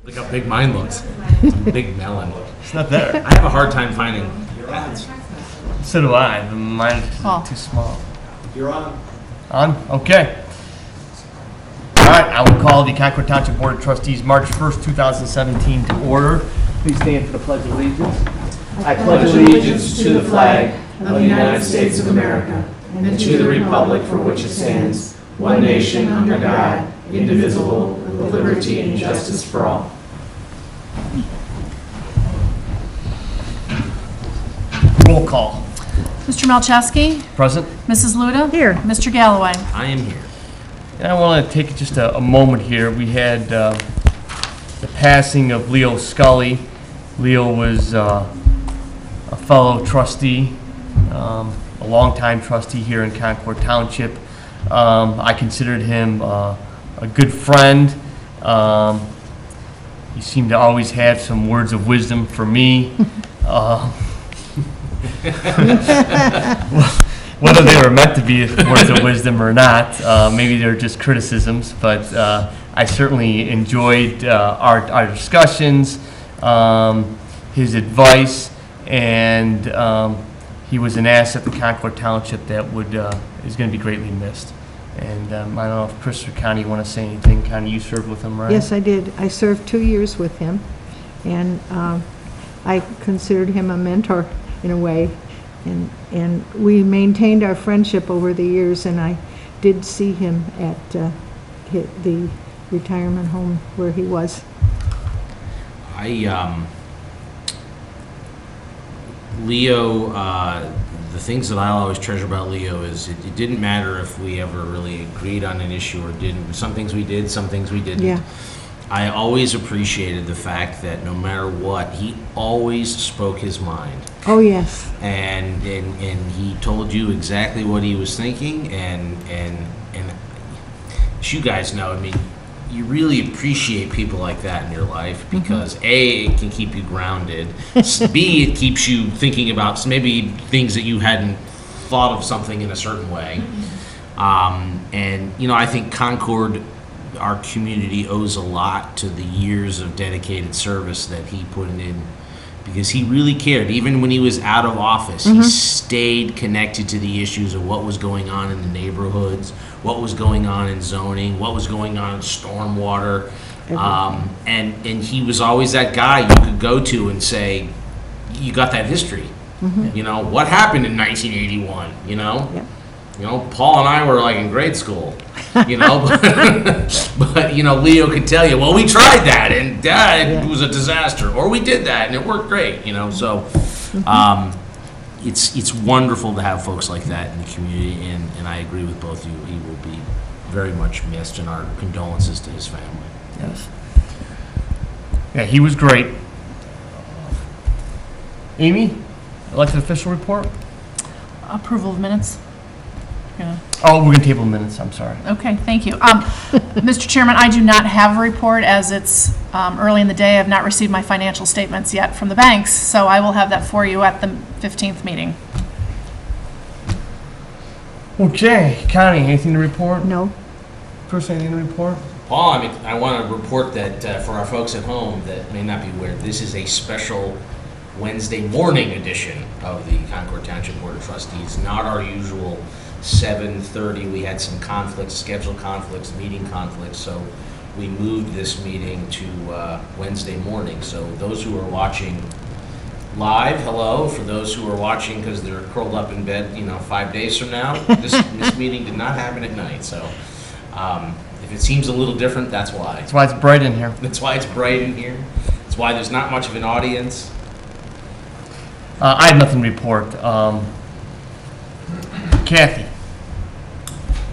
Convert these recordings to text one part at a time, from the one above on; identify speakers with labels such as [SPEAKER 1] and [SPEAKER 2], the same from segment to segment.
[SPEAKER 1] Look how big mine looks. It's a big melon.
[SPEAKER 2] It's not there.
[SPEAKER 1] I have a hard time finding hats.
[SPEAKER 2] So do I. But mine is too small.
[SPEAKER 1] You're on.
[SPEAKER 2] On? Okay. All right. I will call the Concord Township Board of Trustees March 1st, 2017 to order. Please stand for the Pledge of Allegiance.
[SPEAKER 3] I pledge allegiance to the flag of the United States of America and to the republic for which it stands, one nation under God, indivisible, with liberty and justice for all.
[SPEAKER 2] Roll call.
[SPEAKER 4] Mr. Malczewski?
[SPEAKER 2] Present.
[SPEAKER 4] Mrs. Luda?
[SPEAKER 5] Here.
[SPEAKER 4] Mr. Galloway?
[SPEAKER 1] I am here.
[SPEAKER 2] And I want to take just a moment here. We had the passing of Leo Scully. Leo was a fellow trustee, a longtime trustee here in Concord Township. I considered him a good friend. He seemed to always have some words of wisdom for me. Whether they were meant to be words of wisdom or not, maybe they're just criticisms, but I certainly enjoyed our discussions, his advice, and he was an asset to Concord Township that is going to be greatly missed. And I don't know if Chris or Connie want to say anything. Connie, you served with him, right?
[SPEAKER 5] Yes, I did. I served 2 years with him, and I considered him a mentor in a way, and we maintained our friendship over the years, and I did see him at the retirement home where he was.
[SPEAKER 1] Leo, the things that I'll always treasure about Leo is it didn't matter if we ever really agreed on an issue or didn't. Some things we did, some things we didn't.
[SPEAKER 5] Yeah.
[SPEAKER 1] I always appreciated the fact that no matter what, he always spoke his mind.
[SPEAKER 5] Oh, yes.
[SPEAKER 1] And he told you exactly what he was thinking, and as you guys know, I mean, you really appreciate people like that in your life because A, it can keep you grounded, B, it keeps you thinking about maybe things that you hadn't thought of something in a certain way. And, you know, I think Concord, our community, owes a lot to the years of dedicated service that he put in, because he really cared. Even when he was out of office, he stayed connected to the issues of what was going on in the neighborhoods, what was going on in zoning, what was going on in stormwater. And he was always that guy you could go to and say, you got that history. You know, what happened in 1981, you know?
[SPEAKER 5] Yep.
[SPEAKER 1] You know, Paul and I were like in grade school, you know, but you know, Leo could tell you, well, we tried that and it was a disaster, or we did that and it worked great, you know. So it's wonderful to have folks like that in the community, and I agree with both of you. He will be very much missed, and our condolences to his family.
[SPEAKER 2] Yes. Yeah, he was great. Amy, elected official report?
[SPEAKER 4] Approval of minutes? Yeah.
[SPEAKER 2] Oh, we're going to table minutes. I'm sorry.
[SPEAKER 4] Okay, thank you. Mr. Chairman, I do not have a report as it's early in the day. I have not received my financial statements yet from the banks, so I will have that for you at the 15th meeting.
[SPEAKER 2] Okay, Connie, anything to report?
[SPEAKER 5] No.
[SPEAKER 2] Chris, anything to report?
[SPEAKER 1] Paul, I want to report that for our folks at home that may not be aware, this is a special Wednesday morning edition of the Concord Township Board of Trustees, not our usual 7:30. We had some conflicts, schedule conflicts, meeting conflicts, so we moved this meeting to Wednesday morning. So those who are watching live, hello. For those who are watching because they're curled up in bed, you know, 5 days from now, this meeting did not happen at night. So if it seems a little different, that's why.
[SPEAKER 2] That's why it's bright in here.
[SPEAKER 1] That's why it's bright in here. That's why there's not much of an audience.
[SPEAKER 2] I have nothing to report. Kathy,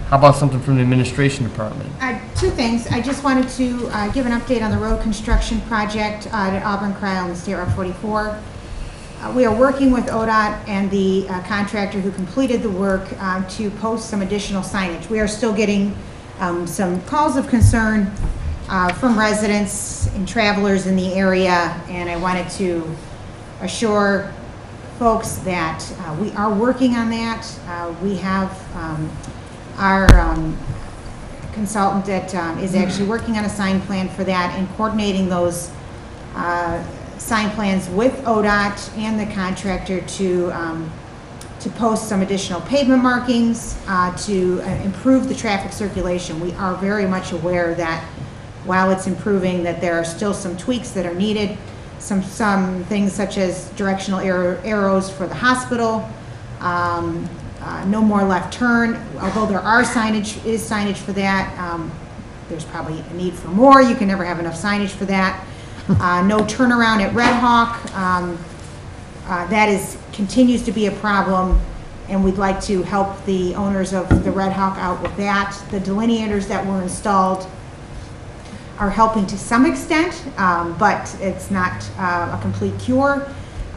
[SPEAKER 2] how about something from the administration department?
[SPEAKER 6] Two things. I just wanted to give an update on the road construction project at Auburn Cryle and State Route 44. We are working with ODOT and the contractor who completed the work to post some additional signage. We are still getting some calls of concern from residents and travelers in the area, and I wanted to assure folks that we are working on that. We have our consultant that is actually working on a sign plan for that and coordinating those sign plans with ODOT and the contractor to post some additional pavement markings to improve the traffic circulation. We are very much aware that while it's improving, that there are still some tweaks that are needed. Some things such as directional arrows for the hospital, no more left turn, although there are signage for that. There's probably a need for more. You can never have enough signage for that. No turnaround at Red Hawk. That continues to be a problem, and we'd like to help the owners of the Red Hawk out with that. The delineators that were installed are helping to some extent, but it's not a complete cure.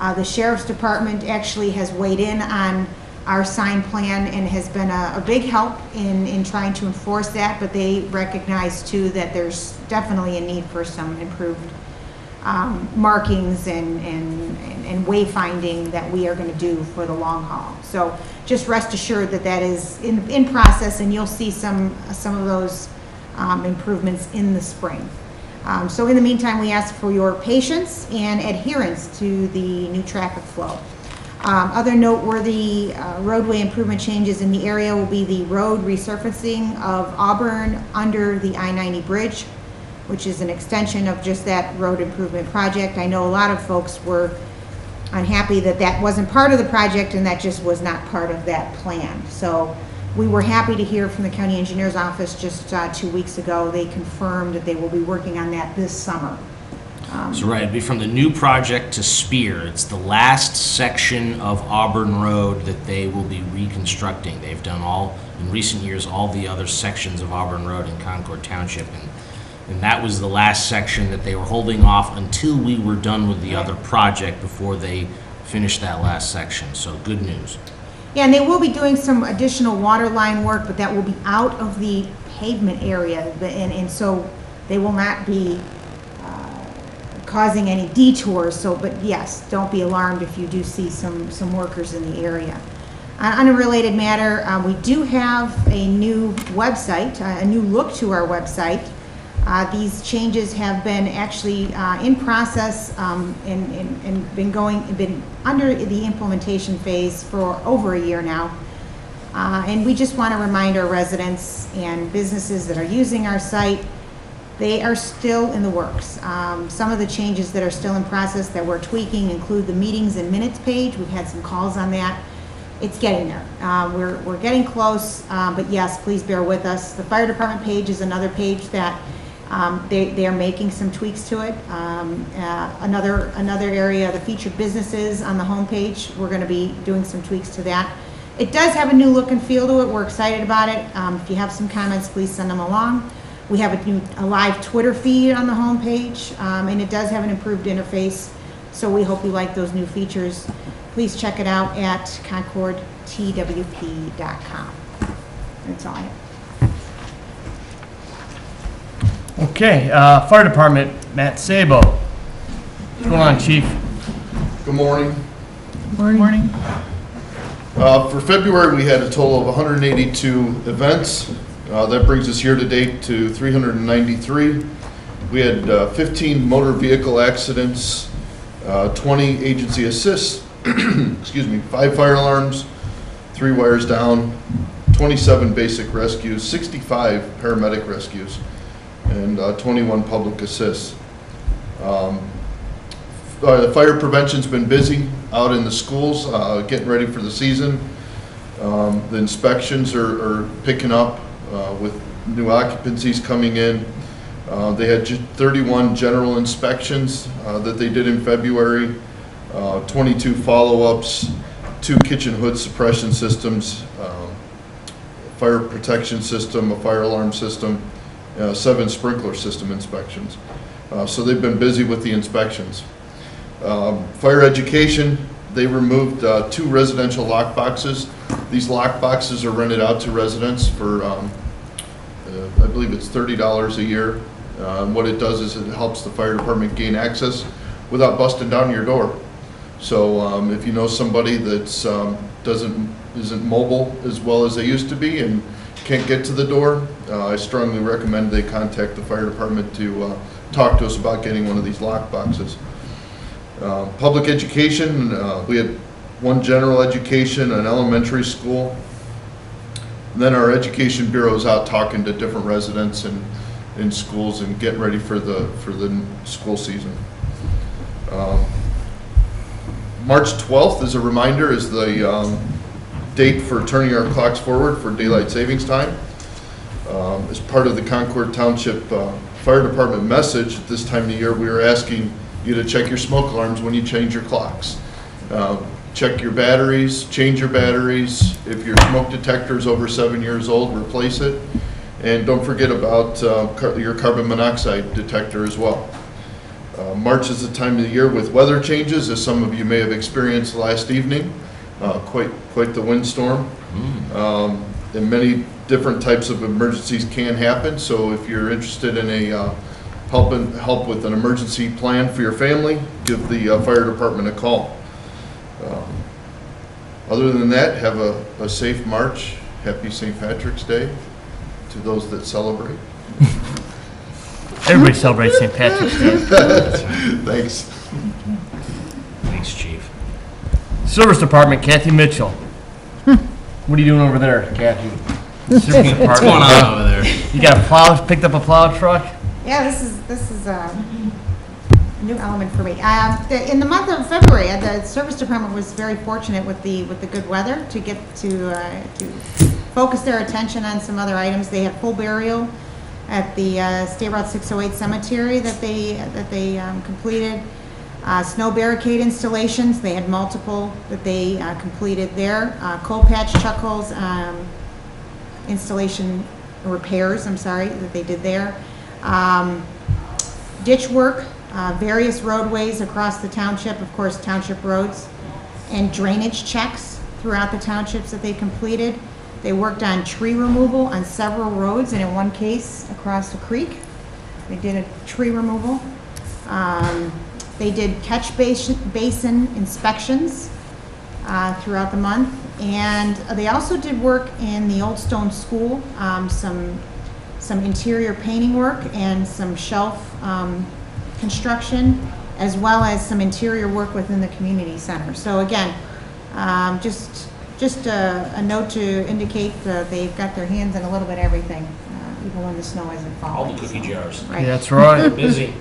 [SPEAKER 6] The Sheriff's Department actually has weighed in on our sign plan and has been a big help in trying to enforce that, but they recognize too that there's definitely a need for some improved markings and wayfinding that we are going to do for the long haul. So just rest assured that that is in process, and you'll see some of those improvements in the spring. So in the meantime, we ask for your patience and adherence to the new traffic flow. Other noteworthy roadway improvement changes in the area will be the road resurfacing of Auburn under the I-90 bridge, which is an extension of just that road improvement project. I know a lot of folks were unhappy that that wasn't part of the project and that just was not part of that plan. So we were happy to hear from the county engineer's office just 2 weeks ago. They confirmed that they will be working on that this summer.
[SPEAKER 1] So right, it'd be from the new project to Spear. It's the last section of Auburn Road that they will be reconstructing. They've done in recent years, all the other sections of Auburn Road in Concord Township, and that was the last section that they were holding off until we were done with the other project before they finished that last section. So good news.
[SPEAKER 6] Yeah, and they will be doing some additional water line work, but that will be out of the pavement area, and so they will not be causing any detours. So, but yes, don't be alarmed if you do see some workers in the area. On a related matter, we do have a new website, a new look to our website. These changes have been actually in process and been under the implementation phase for over a year now. And we just want to remind our residents and businesses that are using our site, they are still in the works. Some of the changes that are still in process that we're tweaking include the meetings and minutes page. We've had some calls on that. It's getting there. We're getting close, but yes, please bear with us. The fire department page is another page that they are making some tweaks to it. Another area, the featured businesses on the homepage, we're going to be doing some tweaks to that. It does have a new look and feel to it. We're excited about it. If you have some comments, please send them along. We have a live Twitter feed on the homepage, and it does have an improved interface, so we hope you like those new features. Please check it out at concordtwp.com. That's all I have.
[SPEAKER 2] Okay, Fire Department, Matt Sabo. What's going on, Chief?
[SPEAKER 7] Good morning.
[SPEAKER 4] Morning.
[SPEAKER 7] For February, we had a total of 182 events. That brings us year-to-date to 393. We had 15 motor vehicle accidents, 20 agency assists, excuse me, 5 fire alarms, 3 wires down, 27 basic rescues, 65 paramedic rescues, and 21 public assists. The fire prevention's been busy out in the schools, getting ready for the season. The inspections are picking up with new occupancies coming in. They had 31 general inspections that they did in February, 22 follow-ups, 2 kitchen hood suppression systems, fire protection system, a fire alarm system, 7 sprinkler system inspections. So they've been busy with the inspections. Fire education, they removed 2 residential lock boxes. These lock boxes are rented out to residents for, I believe it's $30 a year. What it does is it helps the fire department gain access without busting down your door. So if you know somebody that's isn't mobile as well as they used to be and can't get to the door, I strongly recommend they contact the fire department to talk to us about getting one of these lock boxes. Public education, we had one general education, an elementary school. And then our education bureau is out talking to different residents and in schools and getting ready for the school season. March 12th, as a reminder, is the date for turning our clocks forward for daylight savings time. As part of the Concord Township Fire Department message at this time of the year, we are asking you to check your smoke alarms when you change your clocks. Check your batteries, change your batteries. If your smoke detector is over 7 years old, replace it. And don't forget about your carbon monoxide detector as well. March is the time of the year with weather changes, as some of you may have experienced last evening. Quite the windstorm. And many different types of emergencies can happen. So if you're interested in a help with an emergency plan for your family, give the fire department a call. Other than that, have a safe March. Happy St. Patrick's Day to those that celebrate.
[SPEAKER 2] Everybody celebrates St. Patrick's Day.
[SPEAKER 7] Thanks.
[SPEAKER 1] Thanks, Chief.
[SPEAKER 2] Service Department, Kathy Mitchell. What are you doing over there, Kathy? Service Department.
[SPEAKER 1] What's going on over there?
[SPEAKER 2] You got a plow, picked up a plow truck?
[SPEAKER 6] Yeah, this is a new element for me. In the month of February, the service department was very fortunate with the good weather to get to focus their attention on some other items. They had full burial at the State Route 608 cemetery that they completed. Snow barricade installations, they had multiple that they completed there. Coal patch chuckles installation repairs, I'm sorry, that they did there. Ditch work, various roadways across the township, of course township roads, and drainage checks throughout the townships that they completed. They worked on tree removal on several roads, and in one case across the creek they did a tree removal. They did catch basin inspections throughout the month, and they also did work in the Old Stone School, some interior painting work and some shelf construction, as well as some interior work within the community center. So again, just a note to indicate that they've got their hands in a little bit of everything, even when the snow isn't falling.
[SPEAKER 1] All the cookie jars.
[SPEAKER 6] Right.
[SPEAKER 2] Yeah, that's right.
[SPEAKER 1] Busy.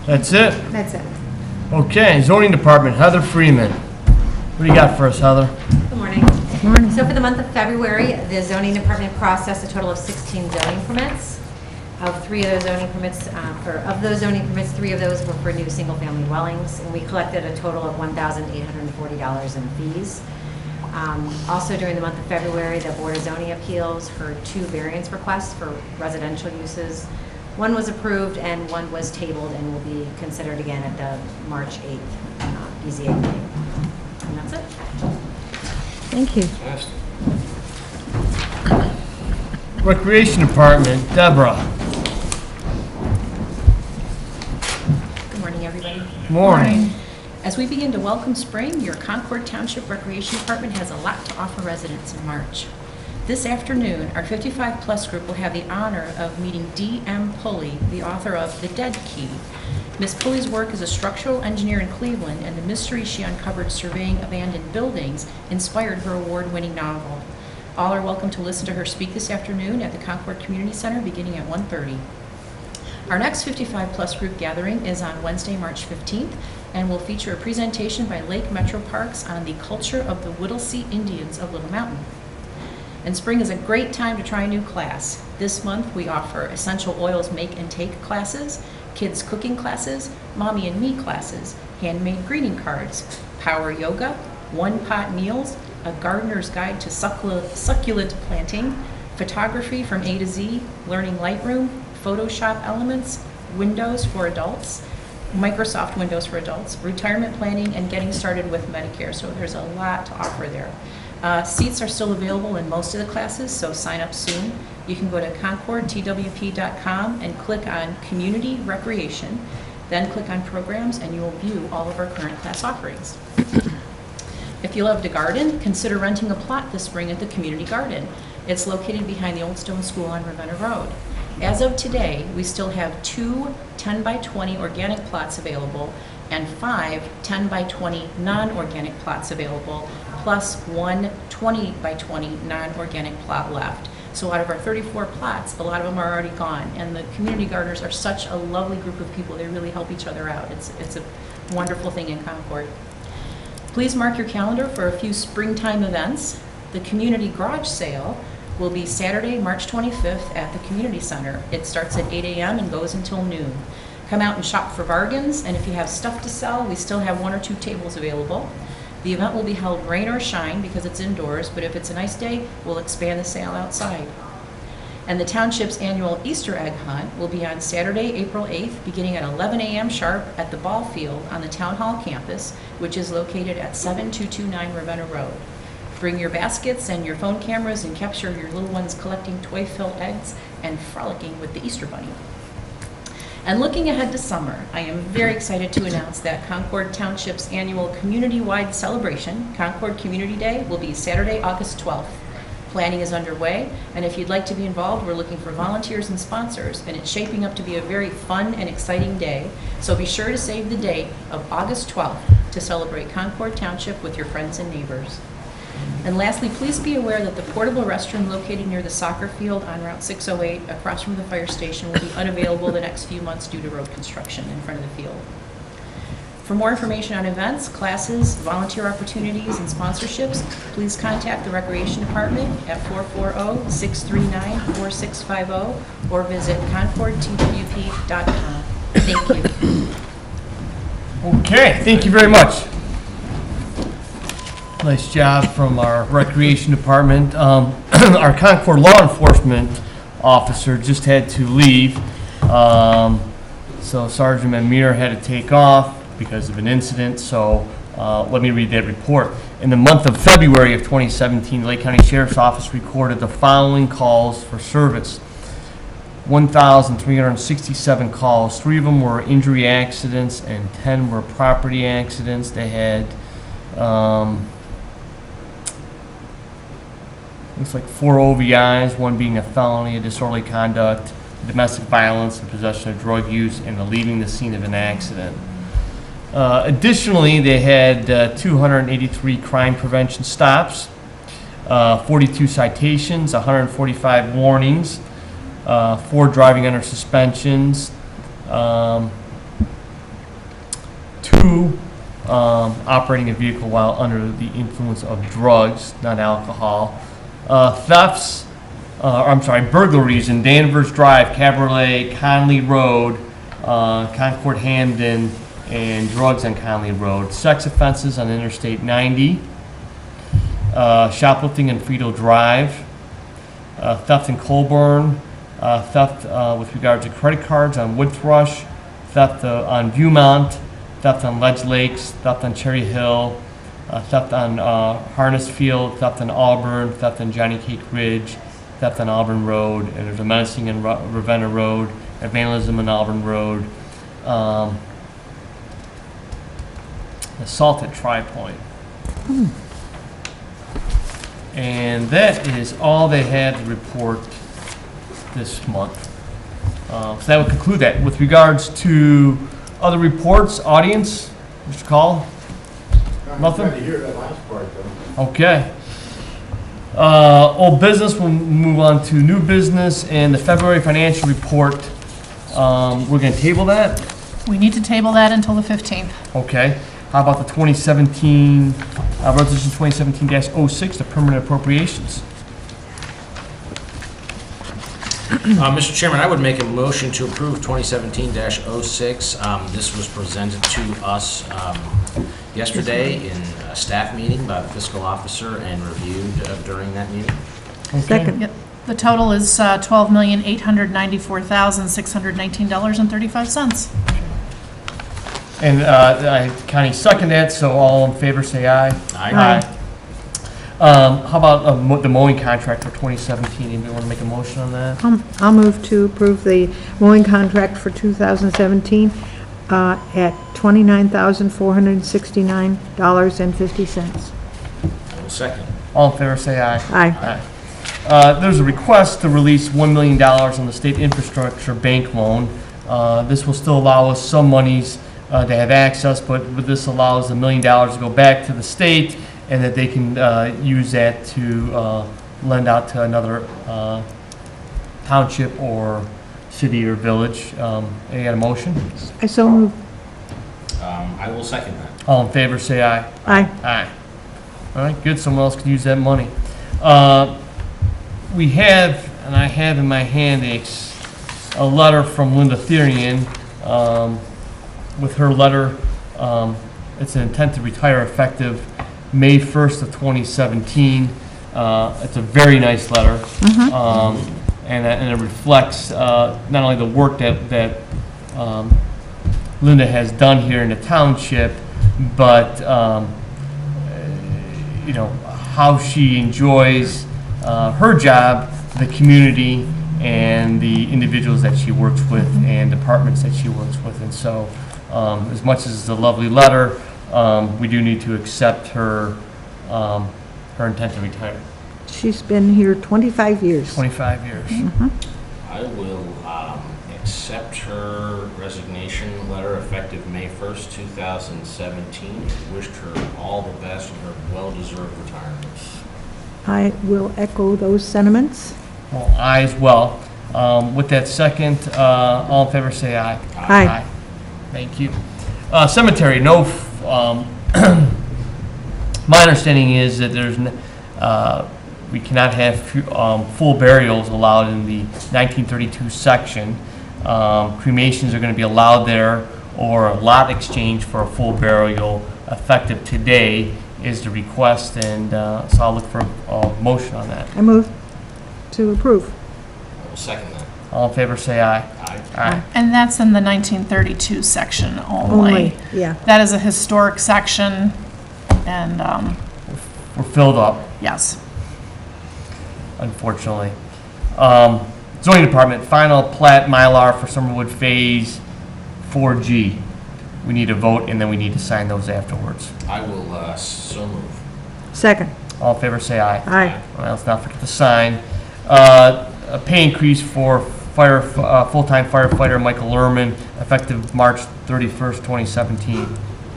[SPEAKER 2] That's it.
[SPEAKER 6] That's it.
[SPEAKER 2] Okay, zoning department, Heather Freeman. What do you got for us, Heather?
[SPEAKER 8] Good morning. So for the month of February, the zoning department processed a total of 16 zoning permits. Of three of those zoning permits, three of those were for new single-family dwellings, and we collected a total of $1,840 in fees. Also during the month of February, the Board of Zoning Appeals heard 2 variance requests for residential uses. One was approved and one was tabled and will be considered again at the March 8th BZA meeting. And that's it.
[SPEAKER 5] Thank you.
[SPEAKER 2] Recreation department, Deborah.
[SPEAKER 9] Good morning, everybody.
[SPEAKER 2] Morning.
[SPEAKER 9] As we begin to welcome spring, your Concord Township Recreation Department has a lot to offer residents in March. This afternoon, our 55-plus group will have the honor of meeting D.M. Pulley, the author of The Dead Key. Ms. Pulley's work is a structural engineer in Cleveland, and the mystery she uncovered surveying abandoned buildings inspired her award-winning novel. All are welcome to listen to her speak this afternoon at the Concord Community Center beginning at 1:30. Our next 55-plus group gathering is on Wednesday, March 15th, and will feature a presentation by Lake Metro Parks on the culture of the Whittlesey Indians of Little Mountain. And spring is a great time to try a new class. This month we offer essential oils make and take classes, kids cooking classes, mommy and me classes, handmade greeting cards, power yoga, one-pot meals, a gardener's guide to succulent planting, photography from A to Z, learning Lightroom, Photoshop elements, Windows for adults, Microsoft Windows for adults, retirement planning, and getting started with Medicare. So there's a lot to offer there. Seats are still available in most of the classes, so sign up soon. You can go to concordtwp.com and click on Community Recreation, then click on Programs, and you will view all of our current class offerings. If If you love to garden, consider renting a plot this spring at the community garden. It's located behind the Old Stone School on Ravenna Road. As of today, we still have 2 10 by 20 organic plots available and 5 10 by 20 non-organic plots available, plus 1 20 by 20 non-organic plot left. So out of our 34 plots, a lot of them are already gone, and the community gardeners are such a lovely group of people. They really help each other out. It's a wonderful thing in Concord. Please mark your calendar for a few springtime events. The community garage sale will be Saturday, March 25th at the community center. It starts at 8 a.m. and goes until noon. Come out and shop for bargains, and if you have stuff to sell, we still have 1 or 2 tables available. The event will be held rain or shine because it's indoors, but if it's a nice day, we'll expand the sale outside. And the township's annual Easter egg hunt will be on Saturday, April 8th, beginning at 11 a.m. sharp at the ball field on the Town Hall campus, which is located at 7229 Ravenna Road. Bring your baskets and your phone cameras and capture your little ones collecting toy-filled eggs and frolicking with the Easter Bunny. And looking ahead to summer, I am very excited to announce that Concord Township's annual community-wide celebration, Concord Community Day, will be Saturday, August 12th. Planning is underway, and if you'd like to be involved, we're looking for volunteers and sponsors, and it's shaping up to be a very fun and exciting day. So be sure to save the date of August 12th to celebrate Concord Township with your friends and neighbors. And lastly, please be aware that the portable restroom located near the soccer field on Route 608 across from the fire station will be unavailable the next few months due to road construction in front of the field. For more information on events, classes, volunteer opportunities, and sponsorships, please contact the Recreation Department at 440-639-4650 or visit concordtwp.com. Thank you.
[SPEAKER 2] Okay, thank you very much. Nice job from our Recreation Department. Our Concord Law Enforcement officer just had to leave, so Sergeant Amir had to take off because of an incident, so let me read that report. In the month of February of 2017, the Lake County Sheriff's Office recorded the following calls for service. 1,367 calls. 3 of them were injury accidents and 10 were property accidents. They had looks like 4 OVIs, 1 being a felony, a disorderly conduct, domestic violence, and possession of drug use, and leaving the scene of an accident. Additionally, they had 283 crime prevention stops, 42 citations, 145 warnings, 4 driving under suspensions, 2 operating a vehicle while under the influence of drugs, not alcohol. Thefts, burglaries in Danvers Drive, Cabriolet, Conley Road, Concord Hamden, and drugs on Conley Road. Sex offenses on Interstate 90, shoplifting in Friedel Drive, theft in Colburn, theft with regard to credit cards on Wood Thrush, theft on Viewmont, theft on Ledge Lakes, theft on Cherry Hill, theft on Harness Field, theft on Auburn, theft on Johnny Cake Ridge, theft on Auburn Road, and there's a menacing in Ravenna Road, and vandalism on Auburn Road, assault at Tri-Point. And that is all they had to report this month. So that would conclude that. With regards to other reports, audience, Mr. Call? Nothing?
[SPEAKER 10] I'm glad to hear that last part, though.
[SPEAKER 2] Okay. Old business, we'll move on to new business and the February financial report. We're going to table that?
[SPEAKER 4] We need to table that until the 15th.
[SPEAKER 2] Okay. How about the 2017, Resolution 2017-06, the permanent appropriations?
[SPEAKER 1] Mr. Chairman, I would make a motion to approve 2017-06. This was presented to us yesterday in a staff meeting by the fiscal officer and reviewed during that meeting.
[SPEAKER 2] Okay.
[SPEAKER 5] Second.
[SPEAKER 4] Yep. The total is $12,894,619.35.
[SPEAKER 2] And Connie seconded that, so all in favor say aye.
[SPEAKER 1] Aye.
[SPEAKER 2] How about the mowing contract for 2017? Anybody want to make a motion on that?
[SPEAKER 5] I'll move to approve the mowing contract for 2017 at $29,469.50.
[SPEAKER 1] will second.
[SPEAKER 2] All in favor, say aye.
[SPEAKER 5] Aye.
[SPEAKER 2] There's a request to release $1 million on the state infrastructure bank loan. This will still allow us some monies to have access, but this allows $1 million to go back to the state, and that they can use that to lend out to another township or city or village. Any got a motion?
[SPEAKER 5] I so move.
[SPEAKER 1] I will second that.
[SPEAKER 2] All in favor, say aye.
[SPEAKER 5] Aye.
[SPEAKER 2] Aye. All right, good, someone else can use that money. We have, and I have in my hand, a letter from Linda Therian. With her letter, it's an intent to retire effective May 1st of 2017. It's a very nice letter. And it reflects not only the work that Linda has done here in the township, but you know, how she enjoys her job, the community, and the individuals that she works with and departments that she works with. And so, as much as it's a lovely letter, we do need to accept her intent to retire.
[SPEAKER 5] She's been here 25 years.
[SPEAKER 2] 25 years.
[SPEAKER 1] I will accept her resignation letter effective May 1st, 2017, and wished her all the best in her well-deserved retirement.
[SPEAKER 5] I will echo those sentiments.
[SPEAKER 2] Well, I as well. With that second, all in favor say aye.
[SPEAKER 5] Aye.
[SPEAKER 2] Thank you. Cemetery, no. My understanding is that there's we cannot have full burials allowed in the 1932 section. Cremations are going to be allowed there, or a lot exchange for a full burial effective today is the request, and so I'll look for a motion on that.
[SPEAKER 5] I move to approve.
[SPEAKER 1] I will second that.
[SPEAKER 2] All in favor say aye.
[SPEAKER 1] Aye.
[SPEAKER 2] Aye.
[SPEAKER 4] And that's in the 1932 section only.
[SPEAKER 5] Yeah.
[SPEAKER 4] That is a historic section, and,
[SPEAKER 2] We're filled up,
[SPEAKER 4] yes.
[SPEAKER 2] unfortunately. Zoning Department, final plat Mylar for Summerwood Phase 4G. We need a vote, and then we need to sign those afterwards.
[SPEAKER 1] I will so move.
[SPEAKER 5] Second.
[SPEAKER 2] All in favor say aye.
[SPEAKER 5] Aye.
[SPEAKER 2] Well, let's not forget to sign. A pay increase for full-time firefighter Michael Lerman, effective March 31st, 2017.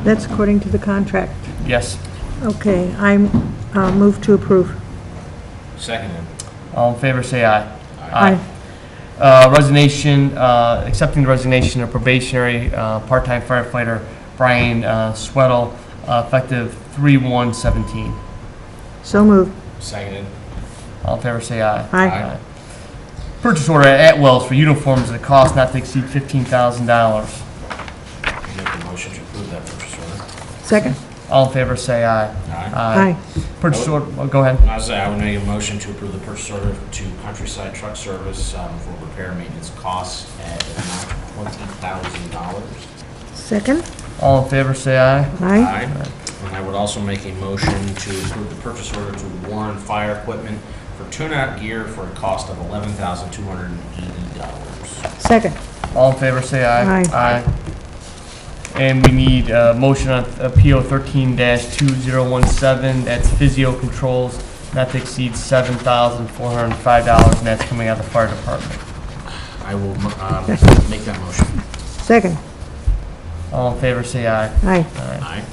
[SPEAKER 5] That's according to the contract.
[SPEAKER 2] Yes.
[SPEAKER 5] Okay, I move to approve.
[SPEAKER 1] Seconded.
[SPEAKER 2] All in favor say aye.
[SPEAKER 5] Aye.
[SPEAKER 2] Resignation, accepting the resignation of probationary part-time firefighter Brian Sweddle, effective 3/1/17.
[SPEAKER 5] So moved.
[SPEAKER 1] Seconded.
[SPEAKER 2] All in favor say aye.
[SPEAKER 5] Aye.
[SPEAKER 2] Purchase order at Wells for uniforms at a cost not to exceed $15,000.
[SPEAKER 1] Make a motion to approve that purchase order.
[SPEAKER 5] Second.
[SPEAKER 2] All in favor say aye.
[SPEAKER 5] Aye.
[SPEAKER 2] Purchase order, go ahead.
[SPEAKER 1] I was I would make a motion to approve the purchase order to Countryside Truck Service for repair and maintenance costs at an amount of $20,000.
[SPEAKER 5] Second.
[SPEAKER 2] All in favor say aye.
[SPEAKER 5] Aye.
[SPEAKER 1] And I would also make a motion to approve the purchase order to Warren Fire Equipment for tune-out gear for a cost of $11,280.
[SPEAKER 5] Second.
[SPEAKER 2] All in favor say aye.
[SPEAKER 5] Aye.
[SPEAKER 2] And we need a motion on PO 13-2017, that's physio controls, not to exceed $7,405, and that's coming out of the fire department.
[SPEAKER 1] I will make that motion.
[SPEAKER 5] Second.
[SPEAKER 2] All in favor say aye.
[SPEAKER 5] Aye.
[SPEAKER 1] Aye.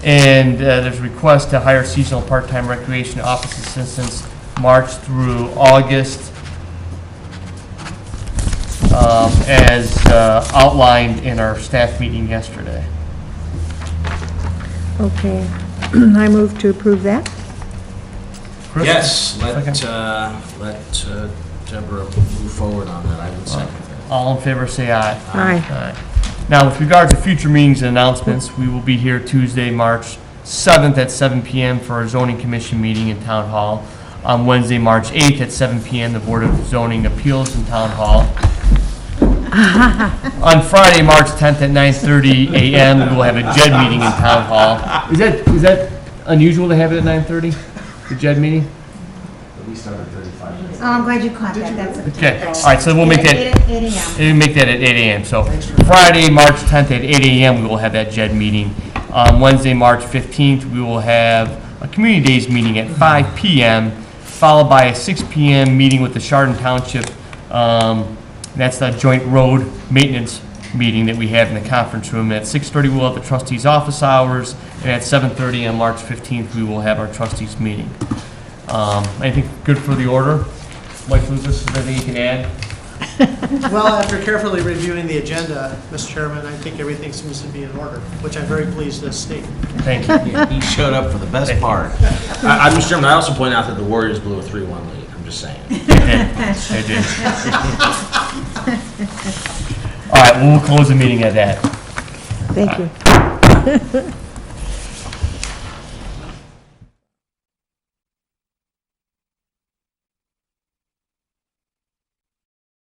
[SPEAKER 2] And there's a request to hire seasonal part-time recreation office assistants March through August, as outlined in our staff meeting yesterday.
[SPEAKER 5] Okay. I move to approve that.
[SPEAKER 2] Chris?
[SPEAKER 1] Yes,
[SPEAKER 2] Second.
[SPEAKER 1] let Deborah move forward on that. I would second that.
[SPEAKER 2] All in favor say aye.
[SPEAKER 5] Aye.
[SPEAKER 2] Now, with regard to future meetings and announcements, we will be here Tuesday, March 7th at 7 p.m. for a zoning commission meeting in Town Hall. On Wednesday, March 8th at 7 p.m., the Board of Zoning Appeals in Town Hall. On Friday, March 10th at 9:30 a.m., we will have a JED meeting in Town Hall. Is that unusual to have it at 9:30, the JED meeting?
[SPEAKER 10] At least under 35 minutes.
[SPEAKER 6] Oh, I'm glad you caught that, that's
[SPEAKER 2] Okay, all right, so we'll make that.
[SPEAKER 6] 8 a.m.
[SPEAKER 2] We'll make that at 8 a.m. So Friday, March 10th at 8 a.m., we will have that JED meeting. On Wednesday, March 15th, we will have a Community Days meeting at 5 p.m., followed by a 6 p.m. meeting with the Chardon Township. That's the joint road maintenance meeting that we have in the conference room. At 6:30, we'll have the trustees' office hours, and at 7:30 on March 15th, we will have our trustees' meeting. Anything good for the order? Mike Luzis, is there anything you can add?
[SPEAKER 3] Well, after carefully reviewing the agenda, Mr. Chairman, I think everything seems to be in order, which I'm very pleased to state.
[SPEAKER 2] Thank you.
[SPEAKER 1] Yeah, he showed up for the best part. Mr. Chairman, I also point out that the Warriors blew a 3-1 lead. I'm just saying.
[SPEAKER 2] I did. All right, we'll close the meeting at that.
[SPEAKER 5] Thank you.